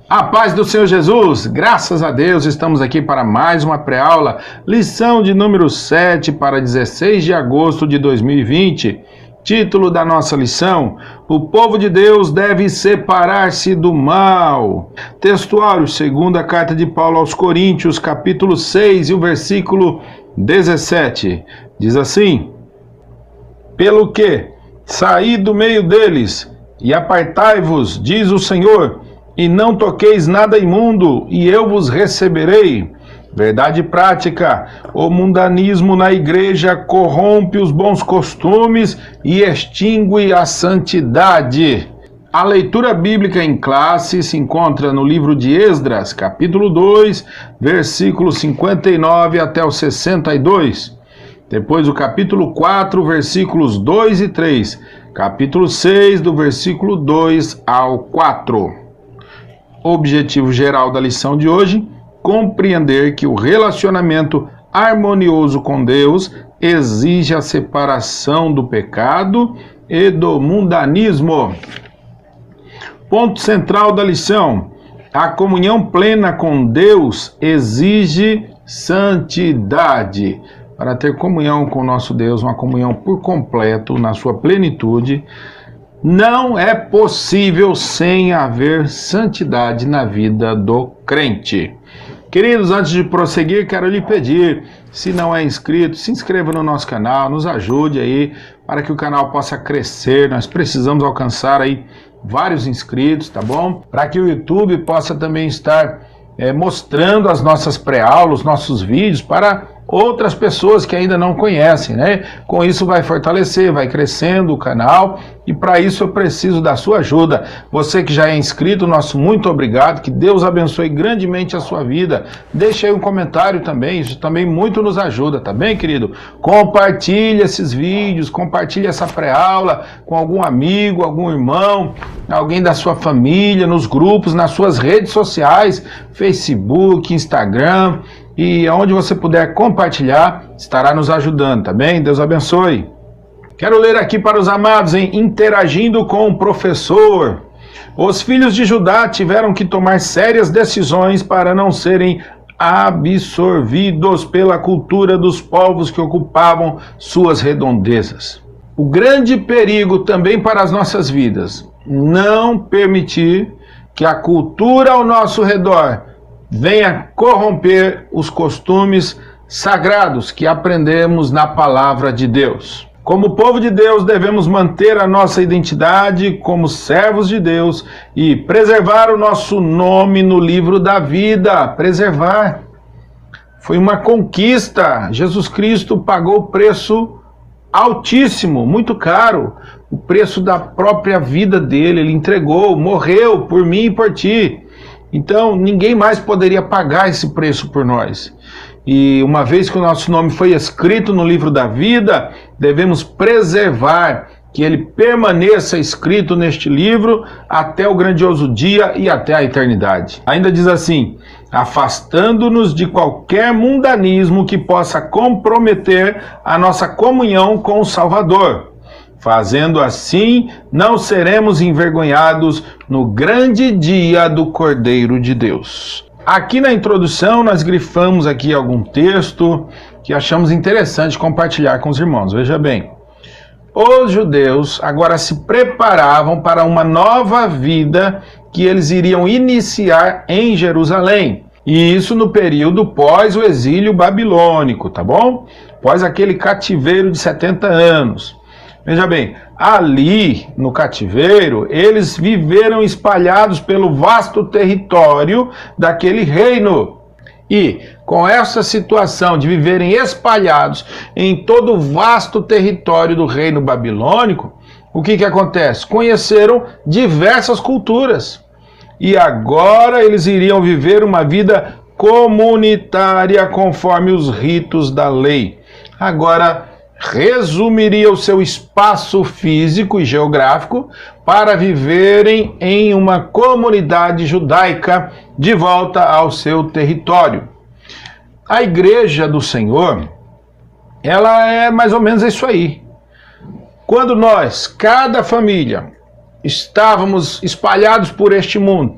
A paz do Senhor Jesus, graças a Deus, estamos aqui para mais uma pré-aula, lição de número 7 para 16 de agosto de 2020. Título da nossa lição: o povo de Deus deve separar-se do mal. Textuário, segunda carta de Paulo aos Coríntios, capítulo 6 e o versículo 17. Diz assim: pelo que saí do meio deles e apartai-vos, diz o Senhor, e não toqueis nada imundo, e eu vos receberei. Verdade prática: o mundanismo na igreja corrompe os bons costumes e extingue a santidade. A leitura bíblica em classe se encontra no livro de Esdras, capítulo 2, versículos 59 até o 62. Depois o capítulo 4, versículos 2 e 3. Capítulo 6, do versículo 2 ao 4. Objetivo geral da lição de hoje: compreender que o relacionamento harmonioso com Deus exige a separação do pecado e do mundanismo. Ponto central da lição: a comunhão plena com Deus exige santidade. Para ter comunhão com o nosso Deus, uma comunhão por completo, na sua plenitude, não é possível sem haver santidade na vida do crente. Queridos, antes de prosseguir, quero lhe pedir, se não é inscrito, se inscreva no nosso canal, nos ajude aí para que o canal possa crescer. Nós precisamos alcançar aí vários inscritos, tá bom? Para que o YouTube possa também estar mostrando as nossas pré-aulas, nossos vídeos para outras pessoas que ainda não conhecem, né? Com isso vai fortalecer, vai crescendo o canal, e para isso eu preciso da sua ajuda. Você que já é inscrito, nosso muito obrigado, que Deus abençoe grandemente a sua vida. Deixe aí um comentário também, isso também muito nos ajuda, tá bem, querido? Compartilhe esses vídeos, compartilhe essa pré-aula com algum amigo, algum irmão, alguém da sua família, nos grupos, nas suas redes sociais, Facebook, Instagram, e aonde você puder compartilhar, estará nos ajudando, tá bem? Deus abençoe. Quero ler aqui para os amados em Interagindo com o Professor. Os filhos de Judá tiveram que tomar sérias decisões para não serem absorvidos pela cultura dos povos que ocupavam suas redondezas. O grande perigo também para as nossas vidas: não permitir que a cultura ao nosso redor venha corromper os costumes sagrados que aprendemos na palavra de Deus. Como povo de Deus, devemos manter a nossa identidade como servos de Deus e preservar o nosso nome no livro da vida. Preservar. Foi uma conquista. Jesus Cristo pagou o preço altíssimo, muito caro, o preço da própria vida dele. Ele entregou, morreu por mim e por ti. Então, ninguém mais poderia pagar esse preço por nós. E uma vez que o nosso nome foi escrito no livro da vida, devemos preservar que ele permaneça escrito neste livro até o grandioso dia e até a eternidade. Ainda diz assim: afastando-nos de qualquer mundanismo que possa comprometer a nossa comunhão com o Salvador. Fazendo assim, não seremos envergonhados no grande dia do Cordeiro de Deus. Aqui na introdução nós grifamos aqui algum texto que achamos interessante compartilhar com os irmãos. Veja bem, os judeus agora se preparavam para uma nova vida que eles iriam iniciar em Jerusalém. E isso no período pós o exílio babilônico, tá bom? Pós aquele cativeiro de 70 anos. Veja bem, ali no cativeiro, eles viveram espalhados pelo vasto território daquele reino. E com essa situação de viverem espalhados em todo o vasto território do reino babilônico, o que acontece? Conheceram diversas culturas. E agora eles iriam viver uma vida comunitária conforme os ritos da lei. Agora, resumiria o seu espaço físico e geográfico para viverem em uma comunidade judaica de volta ao seu território. A igreja do Senhor, ela é mais ou menos isso aí. Quando nós, cada família, estávamos espalhados por este mundo,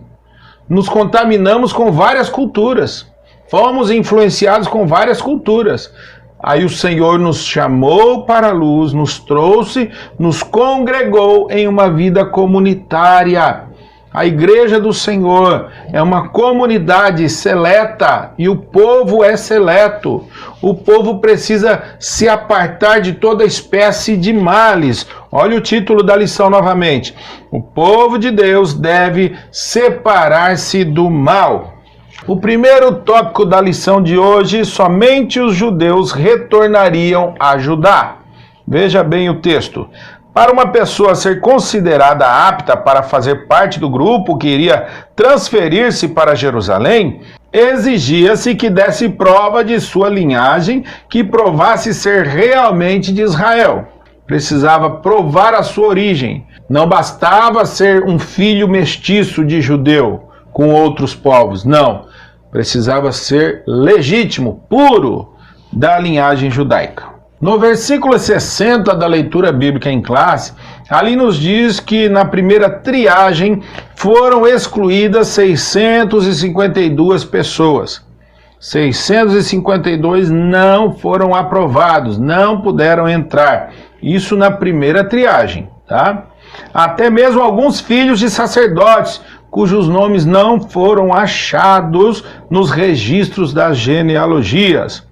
nos contaminamos com várias culturas. Fomos influenciados com várias culturas. Aí o Senhor nos chamou para a luz, nos trouxe, nos congregou em uma vida comunitária. A igreja do Senhor é uma comunidade seleta e o povo é seleto. O povo precisa se apartar de toda espécie de males. Olha o título da lição novamente. O povo de Deus deve separar-se do mal. O primeiro tópico da lição de hoje, somente os judeus retornariam a Judá. Veja bem o texto. Para uma pessoa ser considerada apta para fazer parte do grupo que iria transferir-se para Jerusalém, exigia-se que desse prova de sua linhagem, que provasse ser realmente de Israel. Precisava provar a sua origem. Não bastava ser um filho mestiço de judeu com outros povos, não. Precisava ser legítimo, puro, da linhagem judaica. No versículo 60 da leitura bíblica em classe, ali nos diz que na primeira triagem foram excluídas 652 pessoas. 652 não foram aprovados, não puderam entrar. Isso na primeira triagem, tá? Até mesmo alguns filhos de sacerdotes, cujos nomes não foram achados nos registros das genealogias.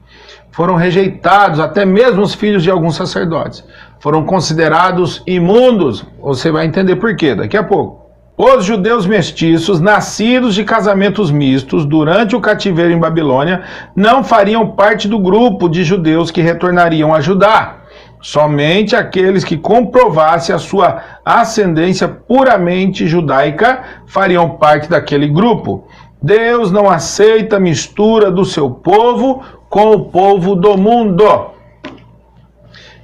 Foram rejeitados, até mesmo os filhos de alguns sacerdotes. Foram considerados imundos. Você vai entender por quê daqui a pouco. Os judeus mestiços, nascidos de casamentos mistos durante o cativeiro em Babilônia, não fariam parte do grupo de judeus que retornariam a Judá. Somente aqueles que comprovassem a sua ascendência puramente judaica fariam parte daquele grupo. Deus não aceita a mistura do seu povo com o povo do mundo.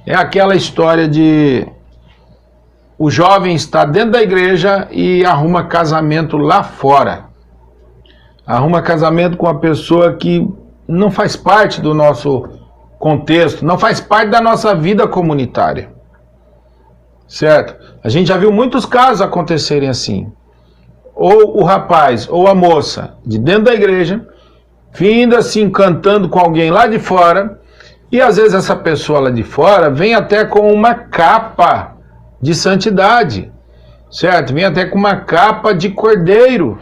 É aquela história de o jovem está dentro da igreja e arruma casamento lá fora. Arruma casamento com uma pessoa que não faz parte do nosso contexto, não faz parte da nossa vida comunitária. Certo? A gente já viu muitos casos acontecerem assim. Ou o rapaz ou a moça de dentro da igreja, vindo se encantando com alguém lá de fora, e às vezes essa pessoa lá de fora vem até com uma capa de santidade, certo? Vem até com uma capa de cordeiro,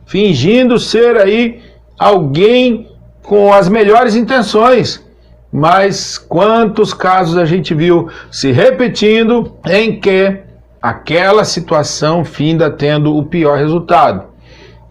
fingindo ser aí alguém com as melhores intenções. Mas quantos casos a gente viu se repetindo em que aquela situação finda tendo o pior resultado?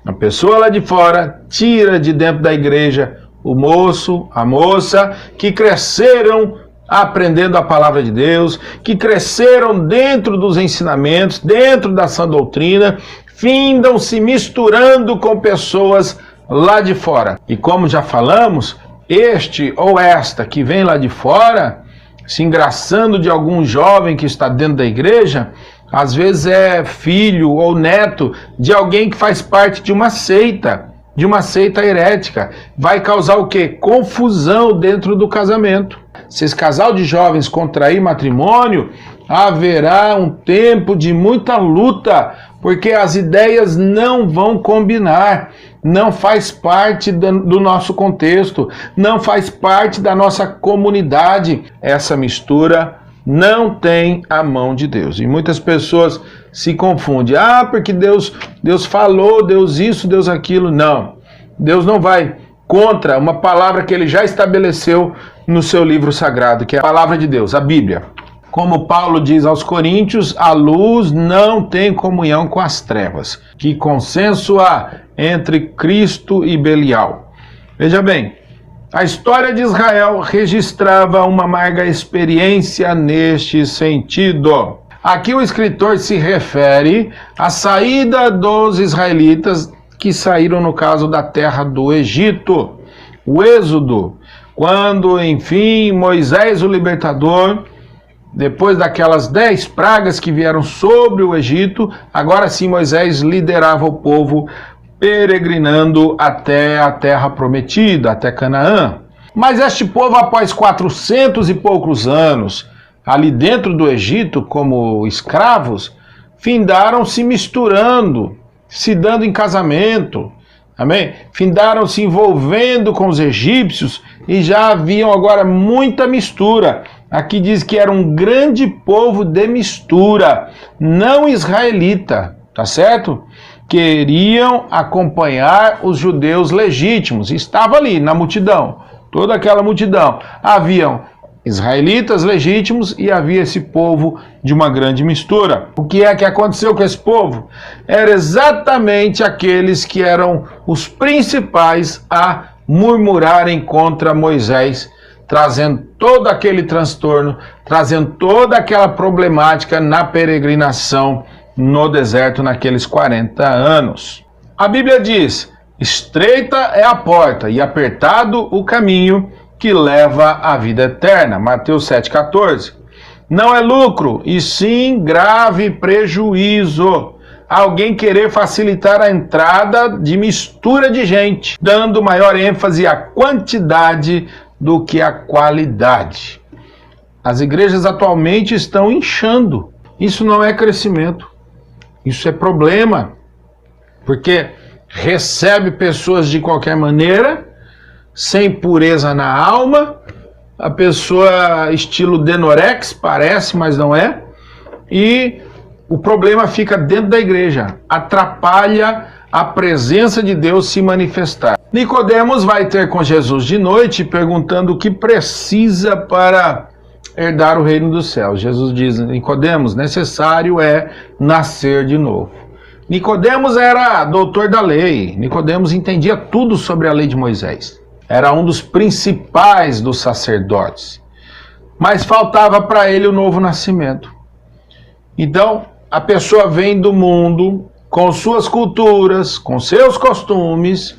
A pessoa lá de fora tira de dentro da igreja o moço, a moça, que cresceram aprendendo a palavra de Deus, que cresceram dentro dos ensinamentos, dentro da sã doutrina, findam se misturando com pessoas lá de fora. E como já falamos, este ou esta que vem lá de fora, se engraçando de algum jovem que está dentro da igreja, às vezes é filho ou neto de alguém que faz parte de uma seita herética. Vai causar o quê? Confusão dentro do casamento. Se esse casal de jovens contrair matrimônio, haverá um tempo de muita luta, porque as ideias não vão combinar, não faz parte do nosso contexto, não faz parte da nossa comunidade. Essa mistura não tem a mão de Deus. E muitas pessoas se confundem. Porque Deus falou, Deus isso, Deus aquilo. Não. Deus não vai contra uma palavra que ele já estabeleceu no seu livro sagrado, que é a palavra de Deus, a Bíblia. Como Paulo diz aos Coríntios, a luz não tem comunhão com as trevas. Que consenso há entre Cristo e Belial? Veja bem, a história de Israel registrava uma amarga experiência neste sentido. Aqui o escritor se refere à saída dos israelitas que saíram, no caso, da terra do Egito. O Êxodo, quando, enfim, Moisés, o libertador, depois daquelas 10 pragas que vieram sobre o Egito, agora sim Moisés liderava o povo peregrinando até a terra prometida, até Canaã. Mas este povo, após 400 e poucos anos, ali dentro do Egito, como escravos, findaram se misturando, se dando em casamento, amém? Findaram se envolvendo com os egípcios e já haviam agora muita mistura. Aqui diz que era um grande povo de mistura, não israelita, tá certo? Queriam acompanhar os judeus legítimos, estava ali na multidão, toda aquela multidão. Haviam israelitas legítimos e havia esse povo de uma grande mistura. O que é que aconteceu com esse povo? Era exatamente aqueles que eram os principais a murmurarem contra Moisés, trazendo todo aquele transtorno, trazendo toda aquela problemática na peregrinação no deserto naqueles 40 anos. A Bíblia diz: estreita é a porta e apertado o caminho que leva à vida eterna. Mateus 7,14. Não é lucro, e sim grave prejuízo alguém querer facilitar a entrada de mistura de gente, dando maior ênfase à quantidade do que à qualidade. As igrejas atualmente estão inchando. Isso não é crescimento. Isso é problema. Porque recebe pessoas de qualquer maneira, sem pureza na alma, a pessoa estilo Denorex, parece, mas não é, e o problema fica dentro da igreja, atrapalha a presença de Deus se manifestar. Nicodemos vai ter com Jesus de noite, perguntando o que precisa para herdar o reino dos céus. Jesus diz: Nicodemos, necessário é nascer de novo. Nicodemos era doutor da lei, Nicodemos entendia tudo sobre a lei de Moisés. Era um dos principais dos sacerdotes. Mas faltava para ele o novo nascimento. Então, a pessoa vem do mundo, com suas culturas, com seus costumes,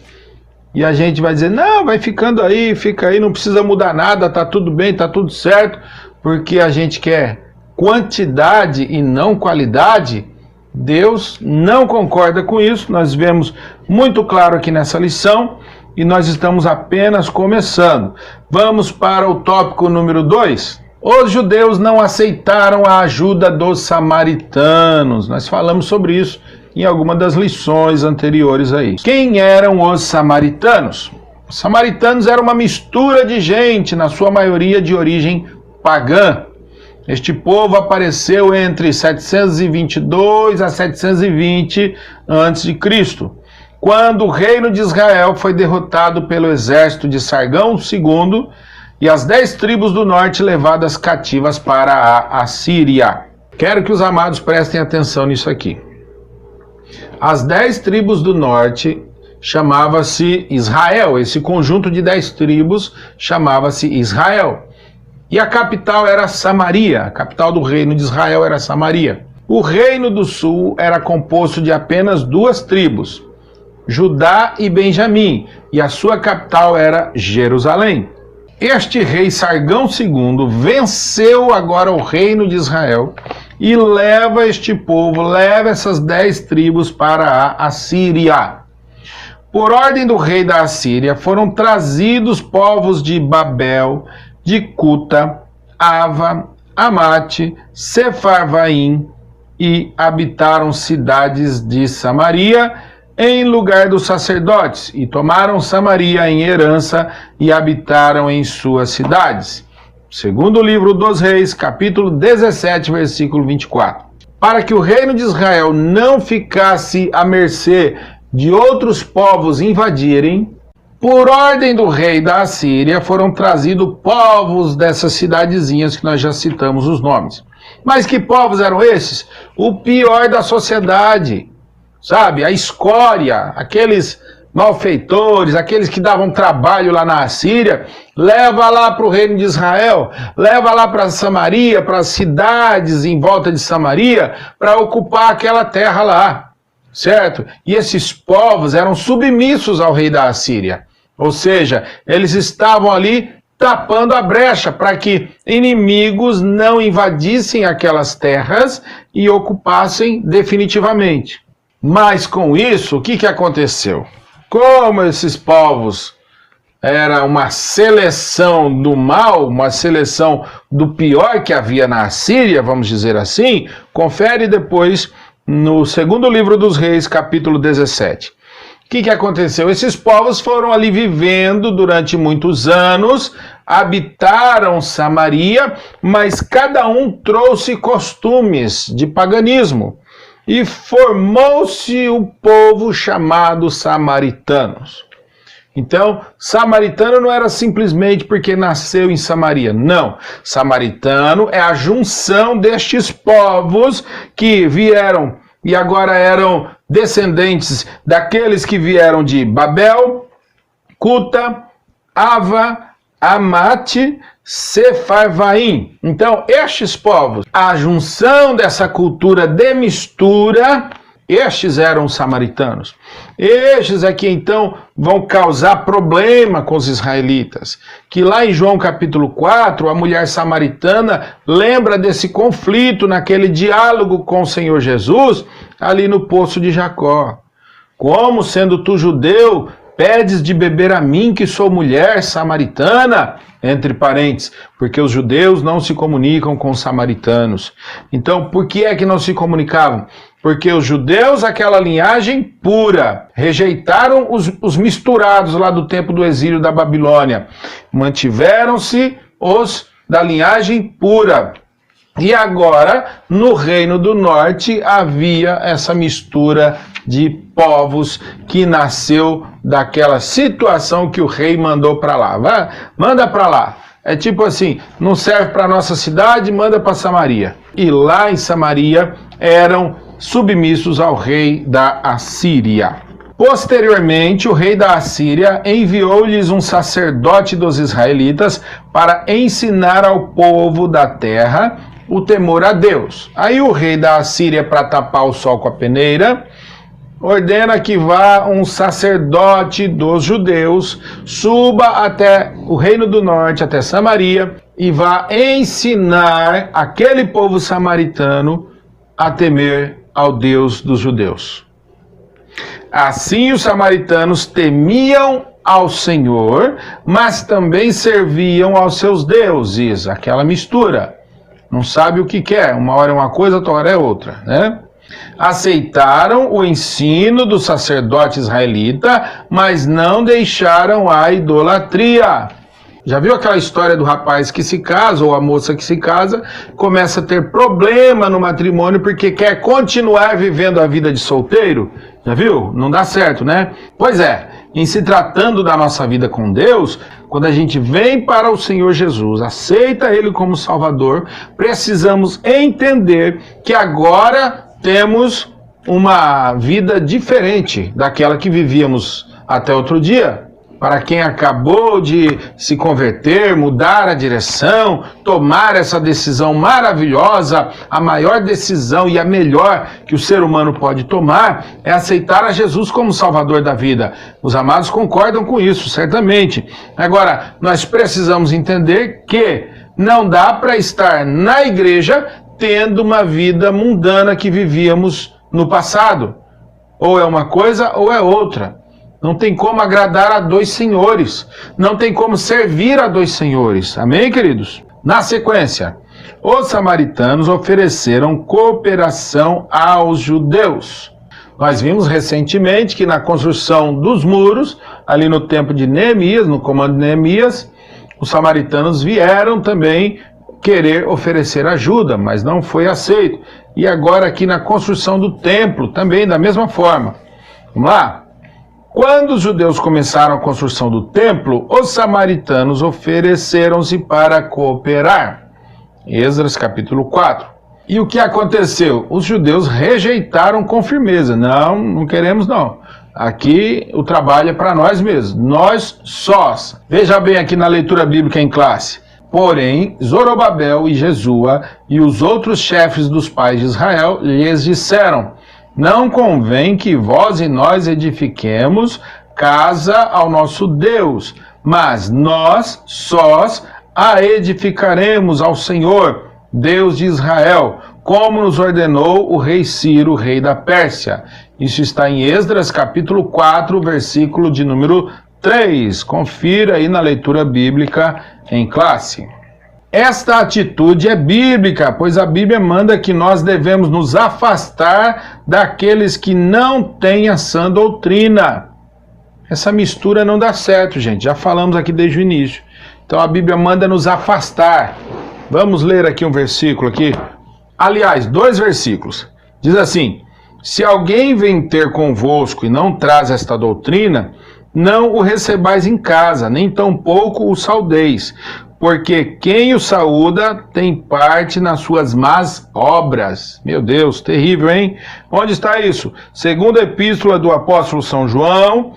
e a gente vai dizer: não, vai ficando aí, fica aí, não precisa mudar nada, tá tudo bem, tá tudo certo, porque a gente quer quantidade e não qualidade. Deus não concorda com isso, nós vemos muito claro aqui nessa lição, e nós estamos apenas começando. Vamos para o tópico número 2. Os judeus não aceitaram a ajuda dos samaritanos. Nós falamos sobre isso em alguma das lições anteriores aí. Quem eram os samaritanos? Os samaritanos eram uma mistura de gente, na sua maioria de origem pagã. Este povo apareceu entre 722 a 720 a.C., quando o reino de Israel foi derrotado pelo exército de Sargão II e as 10 tribos do norte levadas cativas para a Assíria. Quero que os amados prestem atenção nisso aqui. As 10 tribos do norte chamava-se Israel, esse conjunto de 10 tribos chamava-se Israel. E a capital era Samaria, a capital do reino de Israel era Samaria. O reino do sul era composto de apenas 2 tribos, Judá e Benjamim, e a sua capital era Jerusalém. Este rei Sargão II venceu agora o reino de Israel e leva este povo, leva essas 10 tribos para a Assíria. Por ordem do rei da Assíria, foram trazidos povos de Babel, de Cuta, Ava, Amate, Sefarvaim, e habitaram cidades de Samaria em lugar dos sacerdotes, e tomaram Samaria em herança e habitaram em suas cidades. Segundo o livro dos Reis, capítulo 17, versículo 24. Para que o reino de Israel não ficasse à mercê de outros povos invadirem, por ordem do rei da Assíria, foram trazidos povos dessas cidadezinhas que nós já citamos os nomes. Mas que povos eram esses? O pior da sociedade. Sabe, a escória, aqueles malfeitores, aqueles que davam trabalho lá na Assíria, leva lá para o reino de Israel, leva lá para Samaria, para as cidades em volta de Samaria, para ocupar aquela terra lá, certo? E esses povos eram submissos ao rei da Assíria, ou seja, eles estavam ali tapando a brecha para que inimigos não invadissem aquelas terras e ocupassem definitivamente. Mas com isso, o que aconteceu? Como esses povos era uma seleção do mal, uma seleção do pior que havia na Assíria, vamos dizer assim, confere depois no segundo livro dos Reis, capítulo 17. O que aconteceu? Esses povos foram ali vivendo durante muitos anos, habitaram Samaria, mas cada um trouxe costumes de paganismo. E formou-se o povo chamado samaritanos. Então, samaritano não era simplesmente porque nasceu em Samaria. Não. Samaritano é a junção destes povos que vieram e agora eram descendentes daqueles que vieram de Babel, Cuta, Ava, Amate, Sefarvaim. Então, estes povos, a junção dessa cultura de mistura, estes eram os samaritanos. Estes aqui, então, vão causar problema com os israelitas. Que lá em João capítulo 4, a mulher samaritana lembra desse conflito, naquele diálogo com o Senhor Jesus, ali no poço de Jacó. Como, sendo tu judeu, pedes de beber a mim, que sou mulher samaritana? Entre parênteses, porque os judeus não se comunicam com os samaritanos. Então, por que é que não se comunicavam? Porque os judeus, aquela linhagem pura, rejeitaram os misturados lá do tempo do exílio da Babilônia. Mantiveram-se os da linhagem pura. E agora, no Reino do Norte, havia essa mistura de povos que nasceu daquela situação que o rei mandou para lá. Vai, manda para lá. É tipo assim, não serve para nossa cidade, manda para Samaria. E lá em Samaria eram submissos ao rei da Assíria. Posteriormente, o rei da Assíria enviou-lhes um sacerdote dos israelitas para ensinar ao povo da terra o temor a Deus. Aí o rei da Assíria, para tapar o sol com a peneira, ordena que vá um sacerdote dos judeus, suba até o Reino do Norte, até Samaria, e vá ensinar aquele povo samaritano a temer ao Deus dos judeus. Assim os samaritanos temiam ao Senhor, mas também serviam aos seus deuses, aquela mistura. Não sabe o que quer, uma hora é uma coisa, outra hora é outra, né? Aceitaram o ensino do sacerdote israelita, mas não deixaram a idolatria. Já viu aquela história do rapaz que se casa, ou a moça que se casa, começa a ter problema no matrimônio porque quer continuar vivendo a vida de solteiro? Já viu? Não dá certo, né? Pois é, em se tratando da nossa vida com Deus, quando a gente vem para o Senhor Jesus, aceita Ele como Salvador, precisamos entender que agora temos uma vida diferente daquela que vivíamos até outro dia. Para quem acabou de se converter, mudar a direção, tomar essa decisão maravilhosa, a maior decisão e a melhor que o ser humano pode tomar é aceitar a Jesus como Salvador da vida. Os amados concordam com isso, certamente. Agora, nós precisamos entender que não dá para estar na igreja tendo uma vida mundana que vivíamos no passado. Ou é uma coisa ou é outra. Não tem como agradar a dois senhores. Não tem como servir a dois senhores. Amém, queridos? Na sequência, os samaritanos ofereceram cooperação aos judeus. Nós vimos recentemente que na construção dos muros, ali no tempo de Neemias, no comando de Neemias, os samaritanos vieram também querer oferecer ajuda, mas não foi aceito. E agora aqui na construção do templo, também da mesma forma. Vamos lá? Quando os judeus começaram a construção do templo, os samaritanos ofereceram-se para cooperar. Esdras capítulo 4. E o que aconteceu? Os judeus rejeitaram com firmeza. Não, não queremos não. Aqui o trabalho é para nós mesmos, nós sós. Veja bem aqui na leitura bíblica em classe. Porém, Zorobabel e Jesua e os outros chefes dos pais de Israel lhes disseram: não convém que vós e nós edifiquemos casa ao nosso Deus, mas nós sós a edificaremos ao Senhor, Deus de Israel, como nos ordenou o rei Ciro, rei da Pérsia. Isso está em Esdras, capítulo 4, versículo de número 3. Confira aí na leitura bíblica em classe. Esta atitude é bíblica, pois a Bíblia manda que nós devemos nos afastar daqueles que não têm a sã doutrina. Essa mistura não dá certo, gente, já falamos aqui desde o início. Então a Bíblia manda nos afastar. Vamos ler aqui um versículo aqui. Aliás, 2 versículos. Diz assim: se alguém vem ter convosco e não traz esta doutrina, não o recebais em casa, nem tampouco o saudeis, porque quem o saúda tem parte nas suas más obras. Meu Deus, terrível, hein? Onde está isso? Segunda epístola do apóstolo São João,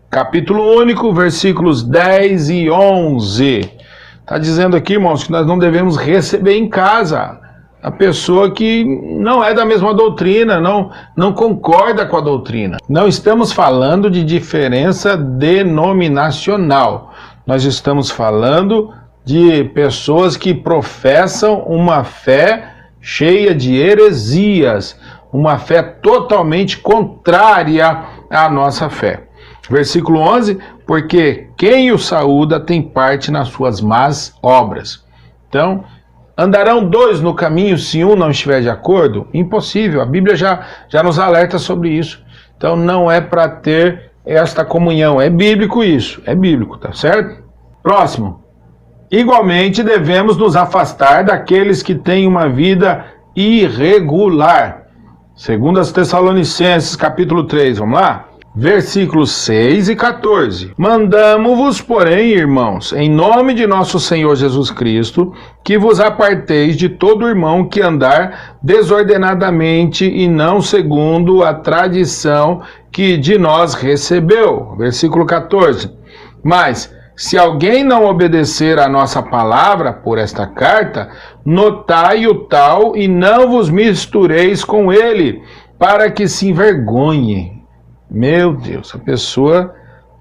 capítulo único, versículos 10 e 11. Está dizendo aqui, irmãos, que nós não devemos receber em casa a pessoa que não é da mesma doutrina, não concorda com a doutrina. Não estamos falando de diferença denominacional. Nós estamos falando de pessoas que professam uma fé cheia de heresias, uma fé totalmente contrária à nossa fé. Versículo 11, porque quem o saúda tem parte nas suas más obras. Então, andarão 2 no caminho se um não estiver de acordo? Impossível, a Bíblia já nos alerta sobre isso. Então não é para ter esta comunhão, é bíblico isso, é bíblico, tá certo? Próximo. Igualmente devemos nos afastar daqueles que têm uma vida irregular. Segundo as Tessalonicenses, capítulo 3, vamos lá? Versículos 6 e 14. Mandamo-vos, porém, irmãos, em nome de nosso Senhor Jesus Cristo, que vos aparteis de todo irmão que andar desordenadamente e não segundo a tradição que de nós recebeu. Versículo 14. Mas, se alguém não obedecer a nossa palavra por esta carta, notai o tal e não vos mistureis com ele, para que se envergonhe. Meu Deus, a pessoa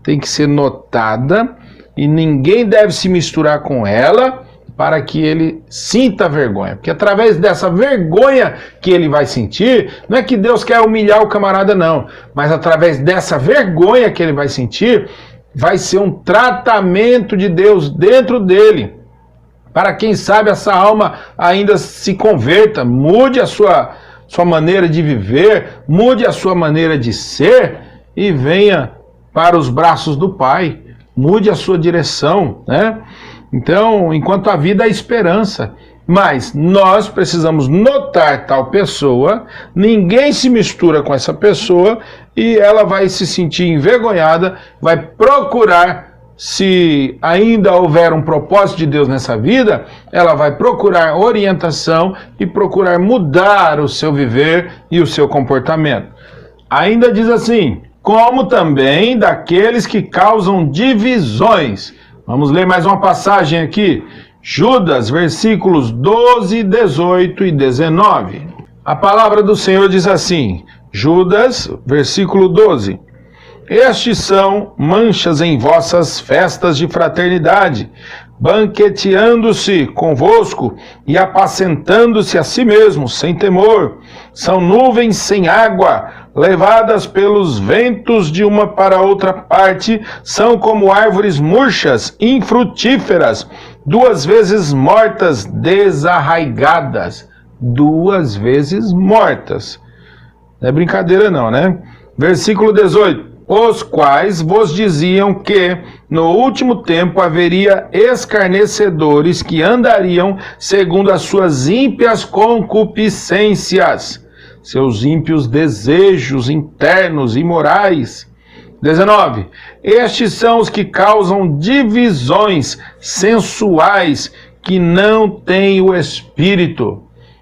tem que ser notada e ninguém deve se misturar com ela para que ele sinta vergonha. Porque através dessa vergonha que ele vai sentir, não é que Deus quer humilhar o camarada não, mas através dessa vergonha que ele vai sentir, vai ser um tratamento de Deus dentro dele. Para quem sabe essa alma ainda se converta, mude a sua maneira de viver, mude a sua maneira de ser e venha para os braços do Pai, mude a sua direção, né? Então, enquanto a vida há esperança, mas nós precisamos notar tal pessoa, ninguém se mistura com essa pessoa e ela vai se sentir envergonhada, vai procurar. Se ainda houver um propósito de Deus nessa vida, ela vai procurar orientação e procurar mudar o seu viver e o seu comportamento. Ainda diz assim, como também daqueles que causam divisões. Vamos ler mais uma passagem aqui. Judas, versículos 12, 18 e 19. A palavra do Senhor diz assim, Judas, versículo 12. Estes são manchas em vossas festas de fraternidade, banqueteando-se convosco e apacentando-se a si mesmos, sem temor. São nuvens sem água, levadas pelos ventos de uma para outra parte, são como árvores murchas, infrutíferas, 2 vezes mortas, desarraigadas. 2 vezes mortas. Não é brincadeira não, né? Versículo 18. Os quais vos diziam que no último tempo haveria escarnecedores que andariam segundo as suas ímpias concupiscências, seus ímpios desejos internos e morais. 19. Estes são os que causam divisões sensuais que não têm o Espírito.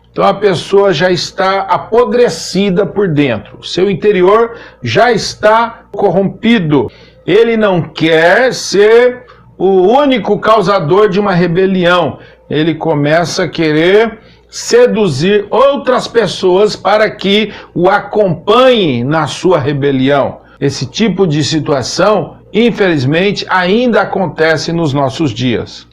Então a pessoa já está apodrecida por dentro, seu interior já está corrompido. Ele não quer ser o único causador de uma rebelião. Ele começa a querer seduzir outras pessoas para que o acompanhem na sua rebelião. Esse tipo de situação, infelizmente, ainda acontece nos nossos dias.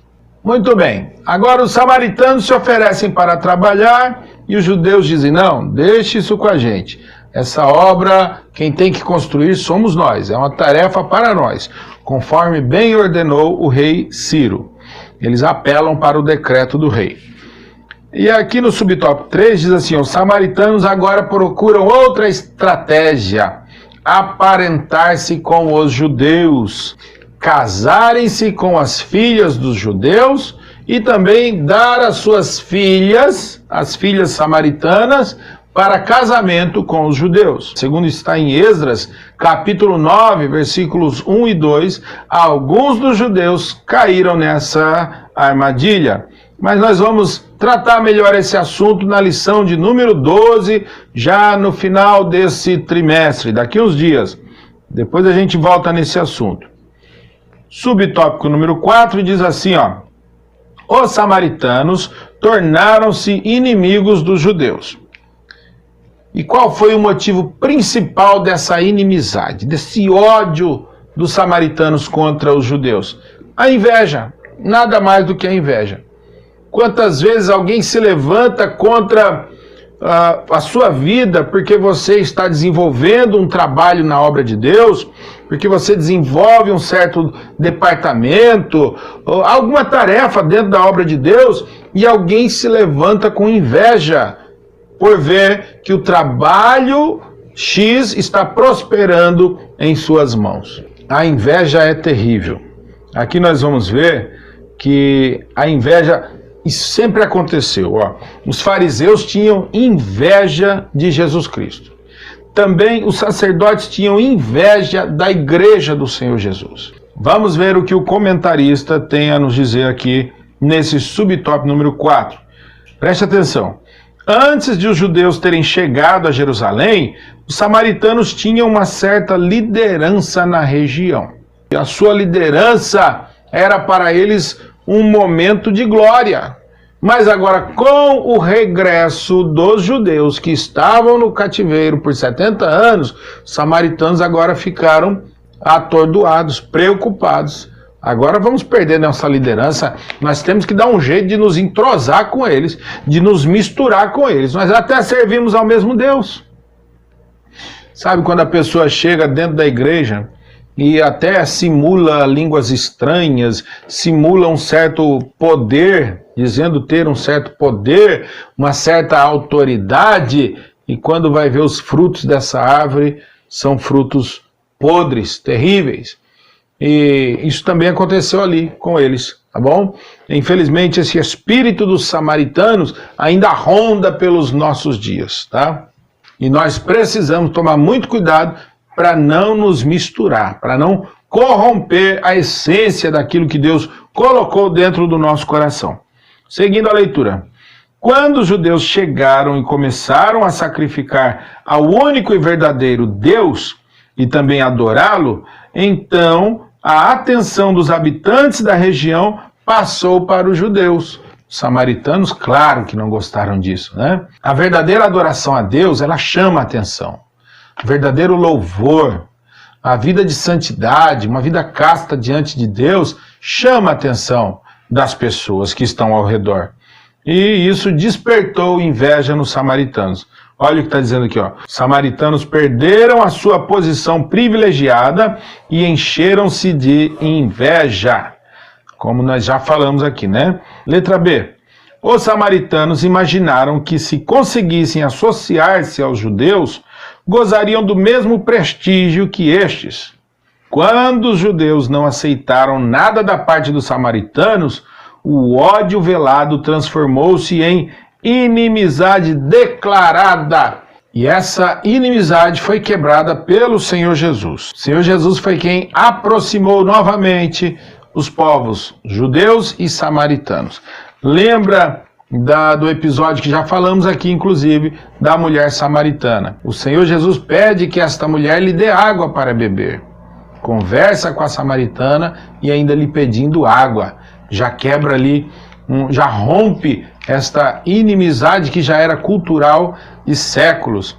Muito bem, agora os samaritanos se oferecem para trabalhar e os judeus dizem, não, deixe isso com a gente. Essa obra, quem tem que construir somos nós, é uma tarefa para nós, conforme bem ordenou o rei Ciro. Eles apelam para o decreto do rei. E aqui no subtópico 3 diz assim: os samaritanos agora procuram outra estratégia, aparentar-se com os judeus, casarem-se com as filhas dos judeus e também dar as suas filhas, as filhas samaritanas, para casamento com os judeus. Segundo está em Esdras, capítulo 9, versículos 1 e 2, alguns dos judeus caíram nessa armadilha. Mas nós vamos tratar melhor esse assunto na lição de número 12, já no final desse trimestre, daqui uns dias. Depois a gente volta nesse assunto. Subtópico número 4 diz assim, ó: os samaritanos tornaram-se inimigos dos judeus. E qual foi o motivo principal dessa inimizade, desse ódio dos samaritanos contra os judeus? A inveja, nada mais do que a inveja. Quantas vezes alguém se levanta contra a sua vida porque você está desenvolvendo um trabalho na obra de Deus, porque você desenvolve um certo departamento, alguma tarefa dentro da obra de Deus, e alguém se levanta com inveja por ver que o trabalho X está prosperando em suas mãos. A inveja é terrível. Aqui nós vamos ver que a inveja, isso sempre aconteceu. Os fariseus tinham inveja de Jesus Cristo. Também os sacerdotes tinham inveja da igreja do Senhor Jesus. Vamos ver o que o comentarista tem a nos dizer aqui nesse subtópico número 4. Preste atenção. Antes de os judeus terem chegado a Jerusalém, os samaritanos tinham uma certa liderança na região. E a sua liderança era para eles um momento de glória. Mas agora, com o regresso dos judeus que estavam no cativeiro por 70 anos, os samaritanos agora ficaram atordoados, preocupados. Agora vamos perder nossa liderança, nós temos que dar um jeito de nos entrosar com eles, de nos misturar com eles. Nós até servimos ao mesmo Deus. Sabe quando a pessoa chega dentro da igreja e até simula línguas estranhas, simula um certo poder, dizendo ter um certo poder, uma certa autoridade, e quando vai ver os frutos dessa árvore, são frutos podres, terríveis. E isso também aconteceu ali com eles, tá bom? Infelizmente, esse espírito dos samaritanos ainda ronda pelos nossos dias, tá? E nós precisamos tomar muito cuidado para não nos misturar, para não corromper a essência daquilo que Deus colocou dentro do nosso coração. Seguindo a leitura. Quando os judeus chegaram e começaram a sacrificar ao único e verdadeiro Deus e também adorá-lo, então a atenção dos habitantes da região passou para os judeus. Os samaritanos, claro que não gostaram disso, né? A verdadeira adoração a Deus, ela chama a atenção. O verdadeiro louvor, a vida de santidade, uma vida casta diante de Deus, chama a atenção das pessoas que estão ao redor. E isso despertou inveja nos samaritanos. Olha o que está dizendo aqui, ó. Os samaritanos perderam a sua posição privilegiada e encheram-se de inveja. Como nós já falamos aqui, né? Letra B. Os samaritanos imaginaram que se conseguissem associar-se aos judeus, gozariam do mesmo prestígio que estes. Quando os judeus não aceitaram nada da parte dos samaritanos, o ódio velado transformou-se em inimizade declarada. E essa inimizade foi quebrada pelo Senhor Jesus. O Senhor Jesus foi quem aproximou novamente os povos judeus e samaritanos. Lembra do episódio que já falamos aqui, inclusive, da mulher samaritana. O Senhor Jesus pede que esta mulher lhe dê água para beber. Conversa com a samaritana e ainda lhe pedindo água. Já quebra ali, já rompe esta inimizade que já era cultural de séculos.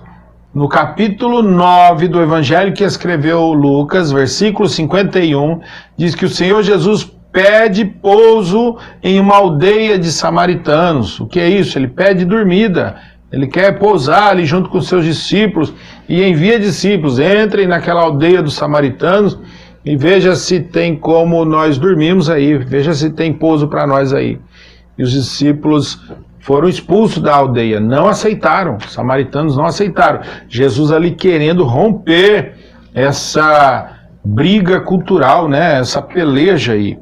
No capítulo 9 do Evangelho que escreveu Lucas, versículo 51, diz que o Senhor Jesus pede pouso em uma aldeia de samaritanos. O que é isso? Ele pede dormida. Ele quer pousar ali junto com seus discípulos e envia discípulos, entrem naquela aldeia dos samaritanos e veja se tem como nós dormirmos aí, veja se tem pouso para nós aí. E os discípulos foram expulsos da aldeia, não aceitaram, os samaritanos não aceitaram. Jesus ali querendo romper essa briga cultural, né? Essa peleja aí.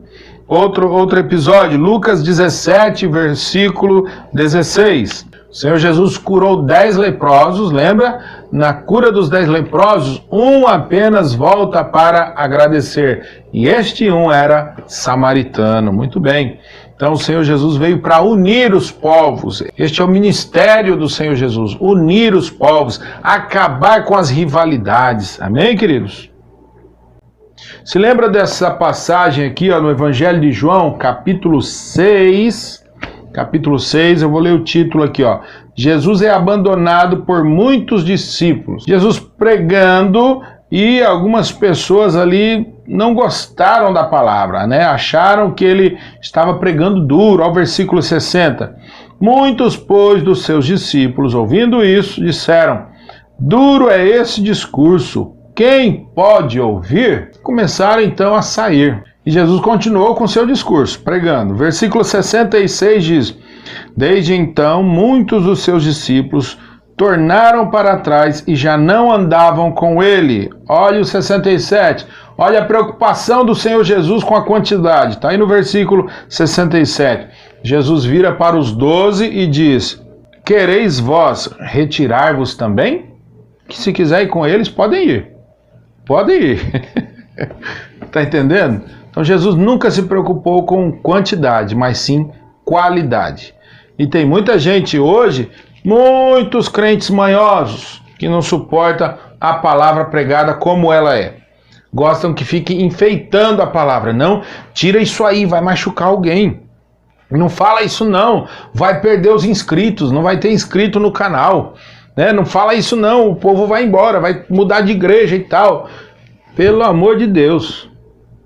Outro episódio, Lucas 17, versículo 16. O Senhor Jesus curou 10 leprosos, lembra? Na cura dos 10 leprosos, um apenas volta para agradecer. E este um era samaritano. Muito bem. Então o Senhor Jesus veio para unir os povos. Este é o ministério do Senhor Jesus. Unir os povos, acabar com as rivalidades. Amém, queridos? Se lembra dessa passagem aqui, ó, no Evangelho de João, capítulo 6... Capítulo 6, eu vou ler o título aqui, ó. Jesus é abandonado por muitos discípulos. Jesus pregando e algumas pessoas ali não gostaram da palavra, né? Acharam que ele estava pregando duro, ao versículo 60. Muitos, pois, dos seus discípulos, ouvindo isso, disseram: duro é esse discurso, quem pode ouvir? Começaram então a sair. E Jesus continuou com seu discurso, pregando. Versículo 66 diz: desde então, muitos dos seus discípulos tornaram para trás e já não andavam com ele. Olha o 67, olha a preocupação do Senhor Jesus com a quantidade. Está aí no versículo 67. Jesus vira para os 12 e diz: quereis vós retirar-vos também? Que se quiser ir com eles, podem ir. Podem ir. Está entendendo? Então Jesus nunca se preocupou com quantidade, mas sim qualidade. E tem muita gente hoje, muitos crentes manhosos, que não suporta a palavra pregada como ela é. Gostam que fique enfeitando a palavra. Não, tira isso aí, vai machucar alguém. Não fala isso não, vai perder os inscritos, não vai ter inscrito no canal. Né? Não fala isso não, o povo vai embora, vai mudar de igreja e tal. Pelo amor de Deus.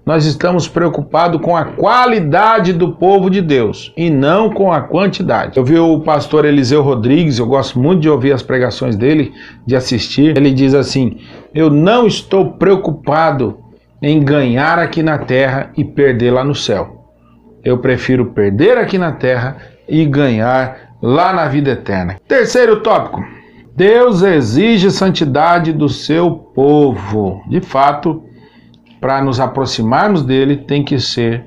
Nós estamos preocupados com a qualidade do povo de Deus e não com a quantidade. Eu vi o pastor Eliseu Rodrigues, eu gosto muito de ouvir as pregações dele, de assistir. Ele diz assim: eu não estou preocupado em ganhar aqui na terra e perder lá no céu. Eu prefiro perder aqui na terra e ganhar lá na vida eterna. Terceiro tópico: Deus exige santidade do seu povo. De fato, para nos aproximarmos dele, tem que ser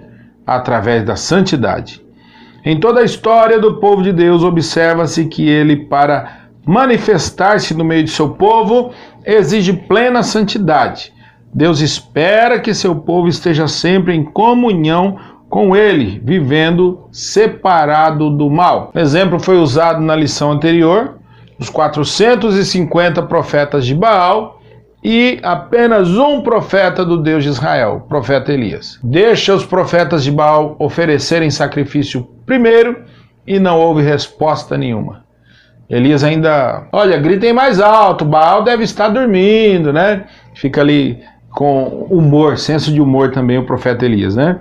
através da santidade. Em toda a história do povo de Deus, observa-se que ele, para manifestar-se no meio de seu povo, exige plena santidade. Deus espera que seu povo esteja sempre em comunhão com ele, vivendo separado do mal. O exemplo foi usado na lição anterior, os 450 profetas de Baal, e apenas um profeta do Deus de Israel, o profeta Elias. Deixa os profetas de Baal oferecerem sacrifício primeiro e não houve resposta nenhuma. Elias ainda, olha, gritem mais alto, Baal deve estar dormindo, né? Fica ali com humor, senso de humor também o profeta Elias, né?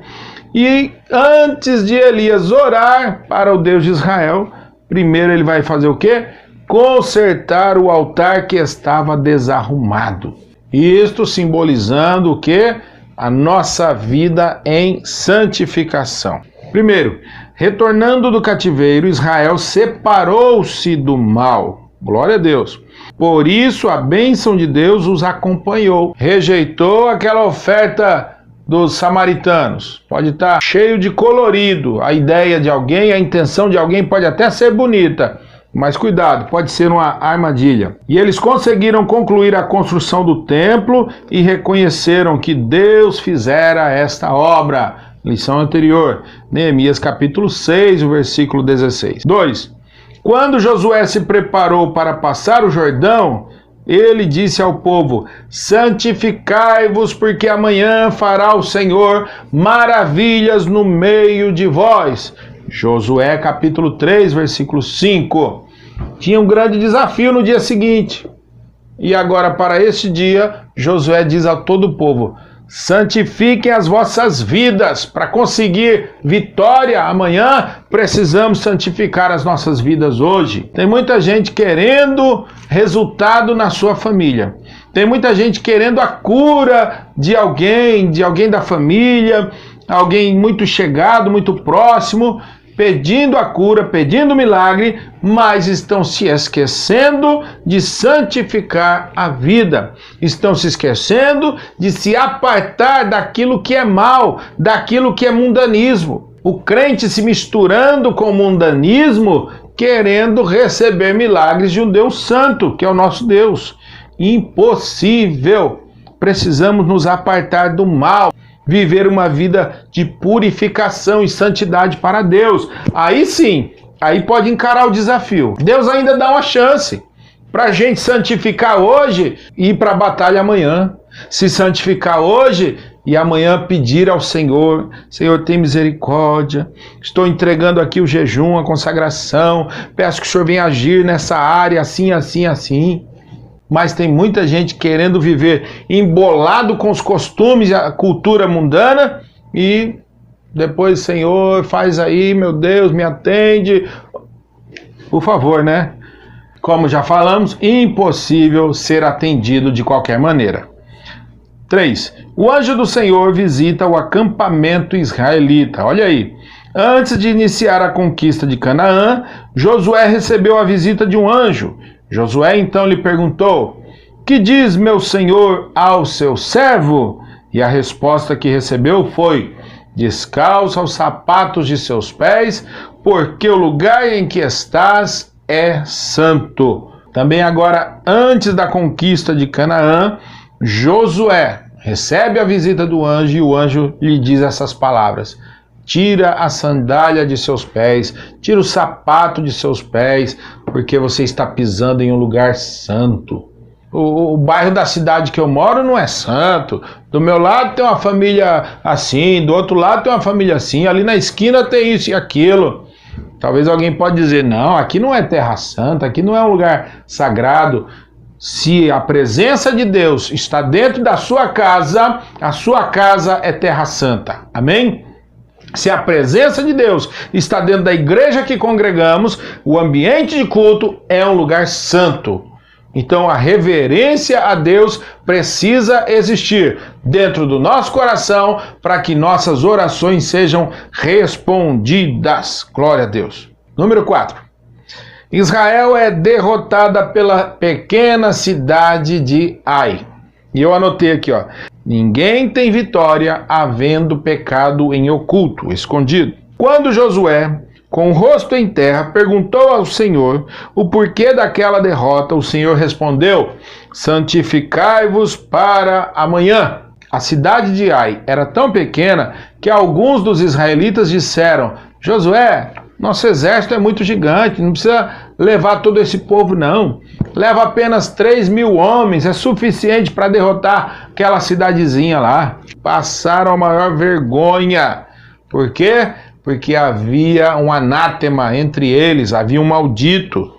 E antes de Elias orar para o Deus de Israel, primeiro ele vai fazer o quê? Consertar o altar que estava desarrumado. Isto simbolizando o quê? A nossa vida em santificação. Primeiro, retornando do cativeiro, Israel separou-se do mal. Glória a Deus. Por isso a bênção de Deus os acompanhou. Rejeitou aquela oferta dos samaritanos. Pode estar cheio de colorido. A ideia de alguém, a intenção de alguém pode até ser bonita. Mas cuidado, pode ser uma armadilha. E eles conseguiram concluir a construção do templo e reconheceram que Deus fizera esta obra. Lição anterior, Neemias capítulo 6, o versículo 16. 2. Quando Josué se preparou para passar o Jordão, ele disse ao povo: santificai-vos, porque amanhã fará o Senhor maravilhas no meio de vós. Josué capítulo 3, versículo 5. Tinha um grande desafio no dia seguinte. E agora, para este dia, Josué diz a todo o povo: Santifiquem as vossas vidas. Para conseguir vitória amanhã, precisamos santificar as nossas vidas hoje. Tem muita gente querendo resultado na sua família. Tem muita gente querendo a cura de alguém da família, alguém muito chegado, muito próximo, pedindo a cura, pedindo o milagre, mas estão se esquecendo de santificar a vida. Estão se esquecendo de se apartar daquilo que é mal, daquilo que é mundanismo. O crente se misturando com o mundanismo, querendo receber milagres de um Deus santo, que é o nosso Deus. Impossível! Precisamos nos apartar do mal, viver uma vida de purificação e santidade para Deus. Aí sim, aí pode encarar o desafio. Deus ainda dá uma chance para a gente santificar hoje e ir para a batalha amanhã. Se santificar hoje e amanhã pedir ao Senhor: Senhor, tem misericórdia, estou entregando aqui o jejum, a consagração, peço que o Senhor venha agir nessa área, assim, assim, assim. Mas tem muita gente querendo viver embolado com os costumes e a cultura mundana e depois, Senhor, faz aí, meu Deus, me atende. Por favor, né? Como já falamos, impossível ser atendido de qualquer maneira. 3. O anjo do Senhor visita o acampamento israelita. Olha aí. Antes de iniciar a conquista de Canaã, Josué recebeu a visita de um anjo. Josué então lhe perguntou: que diz meu senhor ao seu servo? E a resposta que recebeu foi: descalça os sapatos de seus pés, porque o lugar em que estás é santo. Também agora, antes da conquista de Canaã, Josué recebe a visita do anjo e o anjo lhe diz essas palavras: tira a sandália de seus pés, tira o sapato de seus pés, porque você está pisando em um lugar santo. O bairro da cidade que eu moro não é santo. Do meu lado tem uma família assim, do outro lado tem uma família assim, ali na esquina tem isso e aquilo. Talvez alguém pode dizer: não, aqui não é terra santa, aqui não é um lugar sagrado. Se a presença de Deus está dentro da sua casa, a sua casa é terra santa. Amém? Se a presença de Deus está dentro da igreja que congregamos, o ambiente de culto é um lugar santo. Então a reverência a Deus precisa existir dentro do nosso coração para que nossas orações sejam respondidas. Glória a Deus. Número 4. Israel é derrotada pela pequena cidade de Ai. E eu anotei aqui, ó. Ninguém tem vitória havendo pecado em oculto, escondido. Quando Josué, com o rosto em terra, perguntou ao Senhor o porquê daquela derrota, o Senhor respondeu: santificai-vos para amanhã. A cidade de Ai era tão pequena que alguns dos israelitas disseram: Josué, nosso exército é muito gigante, não precisa levar todo esse povo não. Leva apenas 3.000 homens, é suficiente para derrotar aquela cidadezinha lá. Passaram a maior vergonha. Por quê? Porque havia um anátema entre eles, havia um maldito.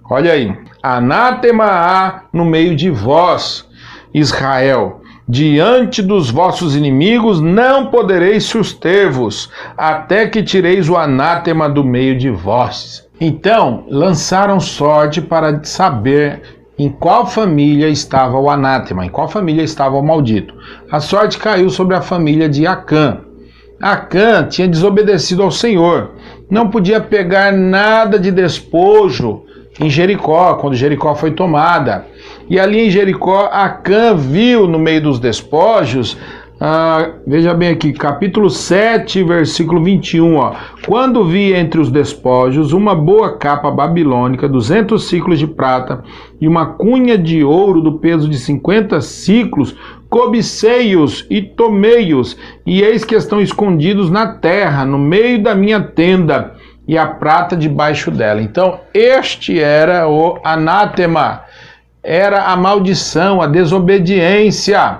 Olha aí, anátema há no meio de vós, Israel. Diante dos vossos inimigos não podereis suster-vos, até que tireis o anátema do meio de vós. Então, lançaram sorte para saber em qual família estava o anátema, em qual família estava o maldito. A sorte caiu sobre a família de Acã. Acã tinha desobedecido ao Senhor, não podia pegar nada de despojo em Jericó, quando Jericó foi tomada. E ali em Jericó, Acã viu no meio dos despojos, veja bem aqui, capítulo 7, versículo 21, ó. Quando vi entre os despojos uma boa capa babilônica, 200 ciclos de prata e uma cunha de ouro do peso de 50 ciclos, cobicei-os e tomei-os, e eis que estão escondidos na terra, no meio da minha tenda, e a prata debaixo dela. Então, este era o anátema, era a maldição, a desobediência.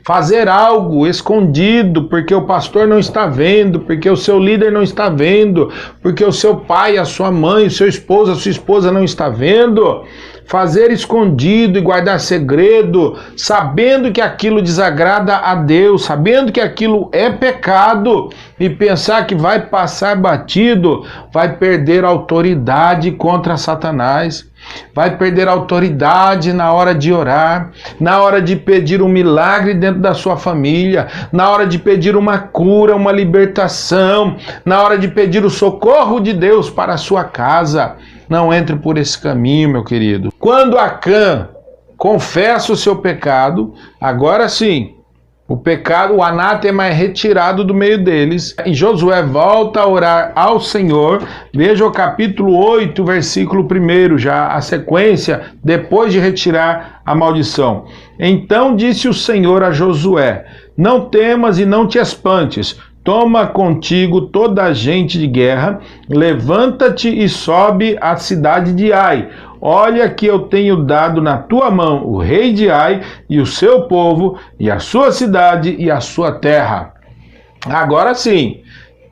Fazer algo escondido, porque o pastor não está vendo, porque o seu líder não está vendo, porque o seu pai, a sua mãe, o seu esposo, a sua esposa não está vendo. fazer escondido e guardar segredo, sabendo que aquilo desagrada a Deus, sabendo que aquilo é pecado, e pensar que vai passar batido, vai perder autoridade contra Satanás. Vai perder autoridade na hora de orar, na hora de pedir um milagre dentro da sua família, na hora de pedir uma cura, uma libertação, na hora de pedir o socorro de Deus para a sua casa. Não entre por esse caminho, meu querido. Quando Acã confessa o seu pecado, agora sim, o pecado, o anátema é retirado do meio deles. E Josué volta a orar ao Senhor. Veja o capítulo 8, versículo 1, já a sequência, depois de retirar a maldição. Então disse o Senhor a Josué: não temas e não te espantes. Toma contigo toda a gente de guerra, levanta-te e sobe à cidade de Ai. Olha que eu tenho dado na tua mão o rei de Ai e o seu povo, e a sua cidade e a sua terra. Agora sim,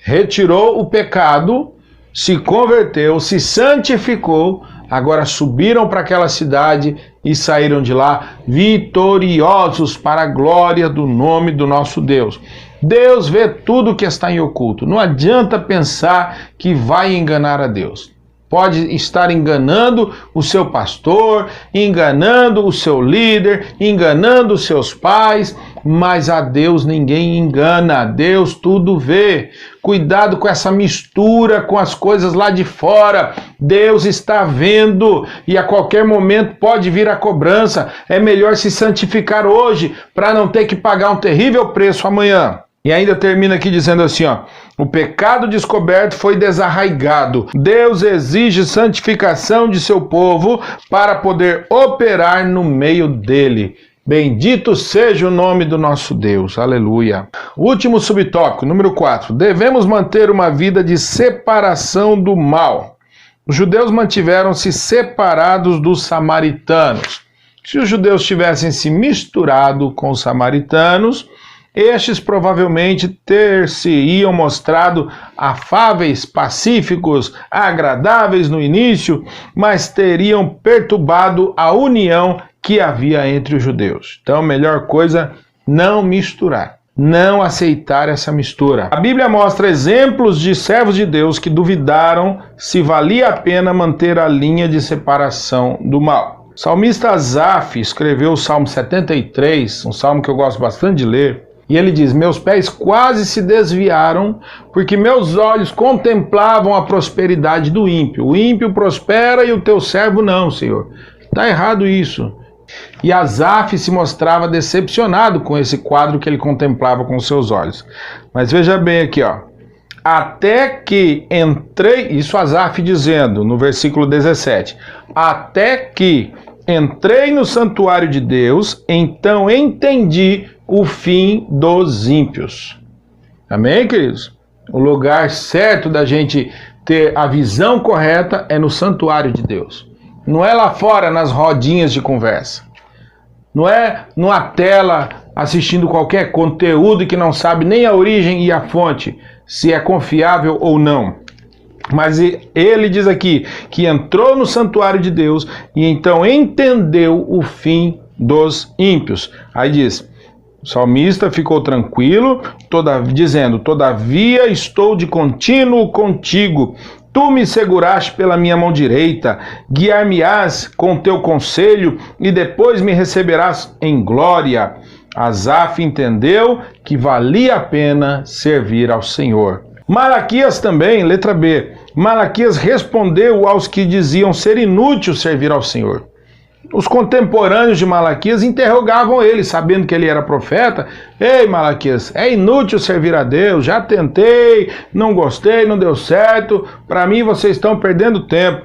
retirou o pecado, se converteu, se santificou, agora subiram para aquela cidade e saíram de lá vitoriosos para a glória do nome do nosso Deus. Deus vê tudo que está em oculto. Não adianta pensar que vai enganar a Deus. Pode estar enganando o seu pastor, enganando o seu líder, enganando os seus pais, mas a Deus ninguém engana, Deus tudo vê. Cuidado com essa mistura com as coisas lá de fora. Deus está vendo e a qualquer momento pode vir a cobrança. É melhor se santificar hoje para não ter que pagar um terrível preço amanhã. E ainda termina aqui dizendo assim, ó: o pecado descoberto foi desarraigado. Deus exige santificação de seu povo para poder operar no meio dele. Bendito seja o nome do nosso Deus. Aleluia. Último subtópico, número 4. Devemos manter uma vida de separação do mal. Os judeus mantiveram-se separados dos samaritanos. Se os judeus tivessem se misturado com os samaritanos, estes provavelmente ter-se-iam mostrado afáveis, pacíficos, agradáveis no início, mas teriam perturbado a união que havia entre os judeus. Então, a melhor coisa, não misturar, não aceitar essa mistura. A Bíblia mostra exemplos de servos de Deus que duvidaram se valia a pena manter a linha de separação do mal. O salmista Asaf escreveu o Salmo 73, um salmo que eu gosto bastante de ler. E ele diz: meus pés quase se desviaram, porque meus olhos contemplavam a prosperidade do ímpio. O ímpio prospera e o teu servo não, Senhor. Está errado isso. E Asaf se mostrava decepcionado com esse quadro que ele contemplava com seus olhos. Mas veja bem aqui, ó. Até que entrei, isso Asaf dizendo no versículo 17, até que entrei no santuário de Deus, então entendi o fim dos ímpios. Amém, queridos? O lugar certo da gente ter a visão correta é no santuário de Deus. Não é lá fora nas rodinhas de conversa. Não é numa tela assistindo qualquer conteúdo que não sabe nem a origem e a fonte, se é confiável ou não. Mas ele diz aqui que entrou no santuário de Deus e então entendeu o fim dos ímpios. Aí diz: o salmista ficou tranquilo, dizendo: todavia estou de contínuo contigo. Tu me seguraste pela minha mão direita, guiar-me-ás com teu conselho e depois me receberás em glória. Asaf entendeu que valia a pena servir ao Senhor. Malaquias também, letra B, Malaquias respondeu aos que diziam ser inútil servir ao Senhor. Os contemporâneos de Malaquias interrogavam ele, sabendo que ele era profeta. Ei, Malaquias, é inútil servir a Deus, já tentei, não gostei, não deu certo, para mim vocês estão perdendo tempo.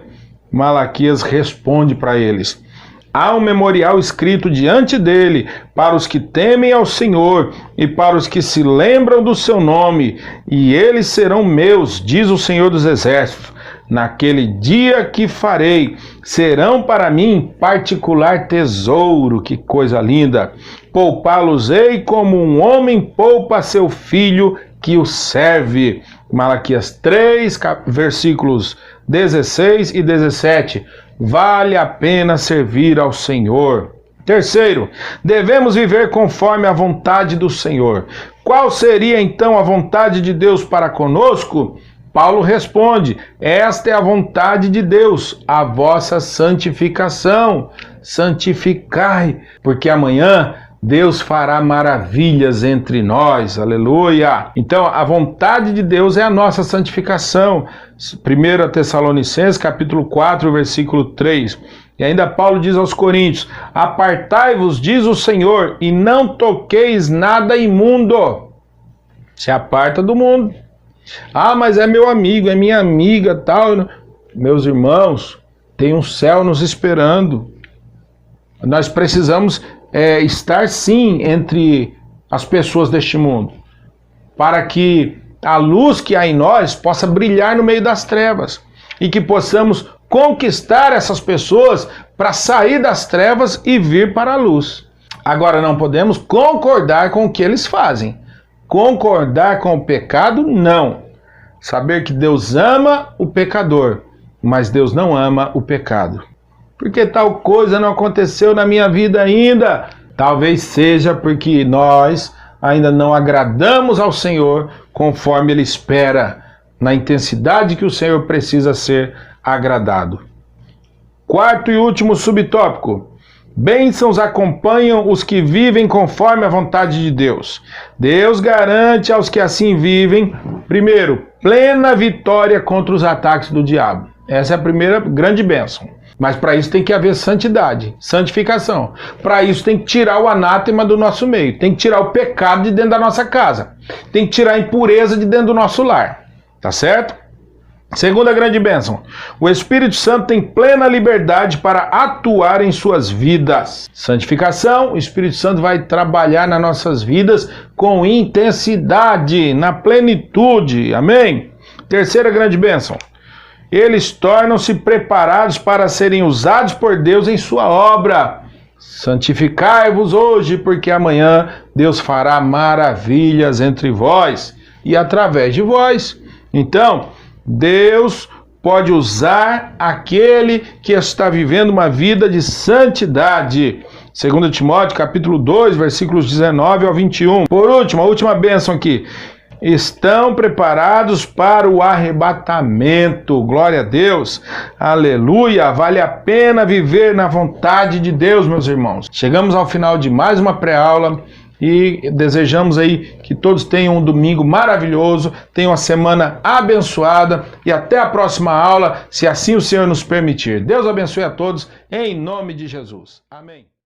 Malaquias responde para eles: há um memorial escrito diante dele para os que temem ao Senhor e para os que se lembram do seu nome, e eles serão meus, diz o Senhor dos Exércitos. Naquele dia que farei, serão para mim particular tesouro. Que coisa linda! Poupá-los-ei como um homem poupa seu filho que o serve. Malaquias 3, versículos 16 e 17. vale a pena servir ao Senhor. Terceiro, devemos viver conforme a vontade do Senhor. Qual seria então a vontade de Deus para conosco? Paulo responde: esta é a vontade de Deus, a vossa santificação. Santificai, porque amanhã Deus fará maravilhas entre nós, aleluia! Então, a vontade de Deus é a nossa santificação. 1 Tessalonicenses, capítulo 4, versículo 3. E ainda Paulo diz aos Coríntios: apartai-vos, diz o Senhor, e não toqueis nada imundo. Se aparta do mundo. Ah, mas é meu amigo, é minha amiga, tal. Meus irmãos, tem um céu nos esperando. Nós precisamos estar sim entre as pessoas deste mundo, para que a luz que há em nós possa brilhar no meio das trevas e que possamos conquistar essas pessoas para sair das trevas e vir para a luz. Agora, não podemos concordar com o que eles fazem. Concordar com o pecado, não. Saber que Deus ama o pecador, mas Deus não ama o pecado. Porque tal coisa não aconteceu na minha vida ainda? Talvez seja porque nós ainda não agradamos ao Senhor conforme Ele espera, na intensidade que o Senhor precisa ser agradado. Quarto e último subtópico: bênçãos acompanham os que vivem conforme a vontade de Deus. Deus garante aos que assim vivem, primeiro, plena vitória contra os ataques do diabo. Essa é a primeira grande bênção. Mas para isso tem que haver santidade, santificação. Para isso tem que tirar o anátema do nosso meio, tem que tirar o pecado de dentro da nossa casa, tem que tirar a impureza de dentro do nosso lar. Tá certo? Segunda grande bênção: o Espírito Santo tem plena liberdade para atuar em suas vidas. Santificação: o Espírito Santo vai trabalhar nas nossas vidas com intensidade, na plenitude. Amém? Terceira grande bênção: eles tornam-se preparados para serem usados por Deus em sua obra. Santificai-vos hoje, porque amanhã Deus fará maravilhas entre vós e através de vós. Então, Deus pode usar aquele que está vivendo uma vida de santidade. 2 Timóteo, capítulo 2, versículos 19 ao 21. Por último, a última bênção aqui: estão preparados para o arrebatamento. Glória a Deus, aleluia. Vale a pena viver na vontade de Deus, meus irmãos. Chegamos ao final de mais uma pré-aula e desejamos aí que todos tenham um domingo maravilhoso, tenham uma semana abençoada e até a próxima aula, se assim o Senhor nos permitir. Deus abençoe a todos, em nome de Jesus. Amém.